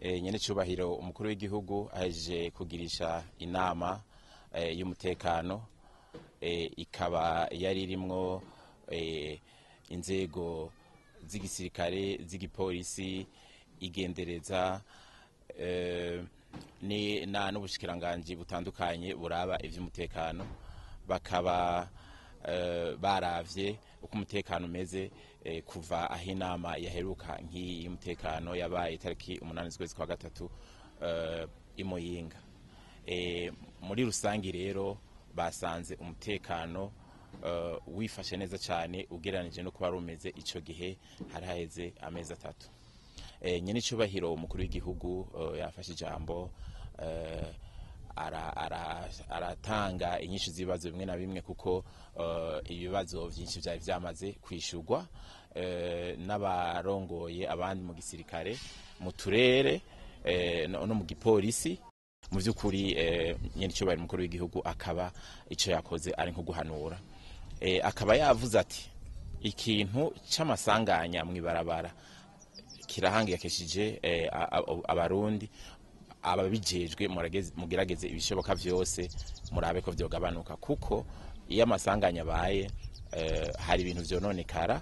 nyene cyubahiro umukuru w'igihugu aje kugirisha inama y'umutekano ikaba yari irimwo inzego z'igisirikare z'igipolisi igendereza n'ubushikiranganje butandukanye buraba ivy'umutekano bakaba baravye uko umutekano umeze kuva aho inama yaheruka nk'iyi y'umutekano yabaye tariki 8 z'ukwezi kwa gatatu Imuyinga. Muri rusangi rero basanze umutekano wifashe neza cyane ugereranije no kuba rumeze ico gihe hari haheze amezi 3. Nyene cyubahiro umukuru w'igihugu yafashe ijambo aratanga inyinshi z'ibibazo bimwe na bimwe kuko ibibazo byinshi byari byamaze kwishurwa n'abarongoye abandi mu gisirikare mu turere no mu gipolisi. Mu by'ukuri nyene cyubahiro umukuru w'igihugu akaba ico yakoze ari nko guhanura, akaba yavuze ati ikintu c'amasanganya mwibarabara kirahangikishije abarundi, ababijejwe mugerageze ibishoboka byose murabe ko vyogabanuka kuko iyo amasanganya abaye hari ibintu vyononekara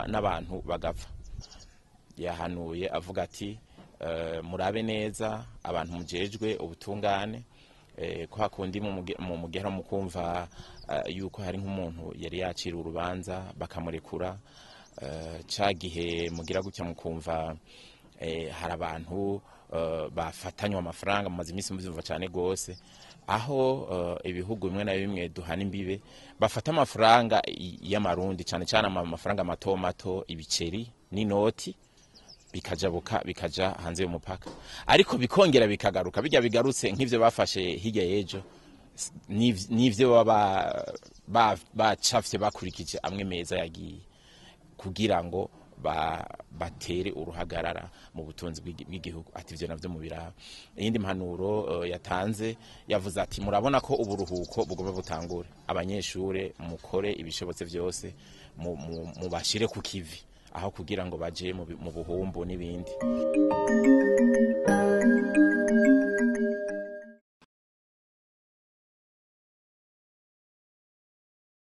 n'abantu bagapfa. Yahanuye avuga ati murabe neza abantu mujejwe ubutungane ko hakundi mu mugera mu kumva yuko hari nk'umuntu yari yacira urubanza bakamurekura cagihe mugira gutya mukumva hari abantu bafatanywa amafaranga mumaze iminsi muzumva cyane gose aho ibihugu bimwe na bimwe duhana imbibe bafata amafaranga y'amarundi cyane cyane amafaranga mato mato ibiceri n'inoti bikajabuka bikaja hanze y'umupaka ariko bikongera bikagaruka bijya bigarutse nk'ivyo bafashe hirya yejo n'ivyo bacafye bakurikije amwe meza yagiye kugira ngo batere uruhagarara mu butunzi bw'igihugu. Ati ivyo navyo mubiraba. Iyindi mpanuro yatanze yavuze ati murabona ko uburuhuko bugomba butangure, abanyeshure mukore ibishobotse vyose mubashire ku kivi aho kugira ngo baje mu buhumbu n'ibindi.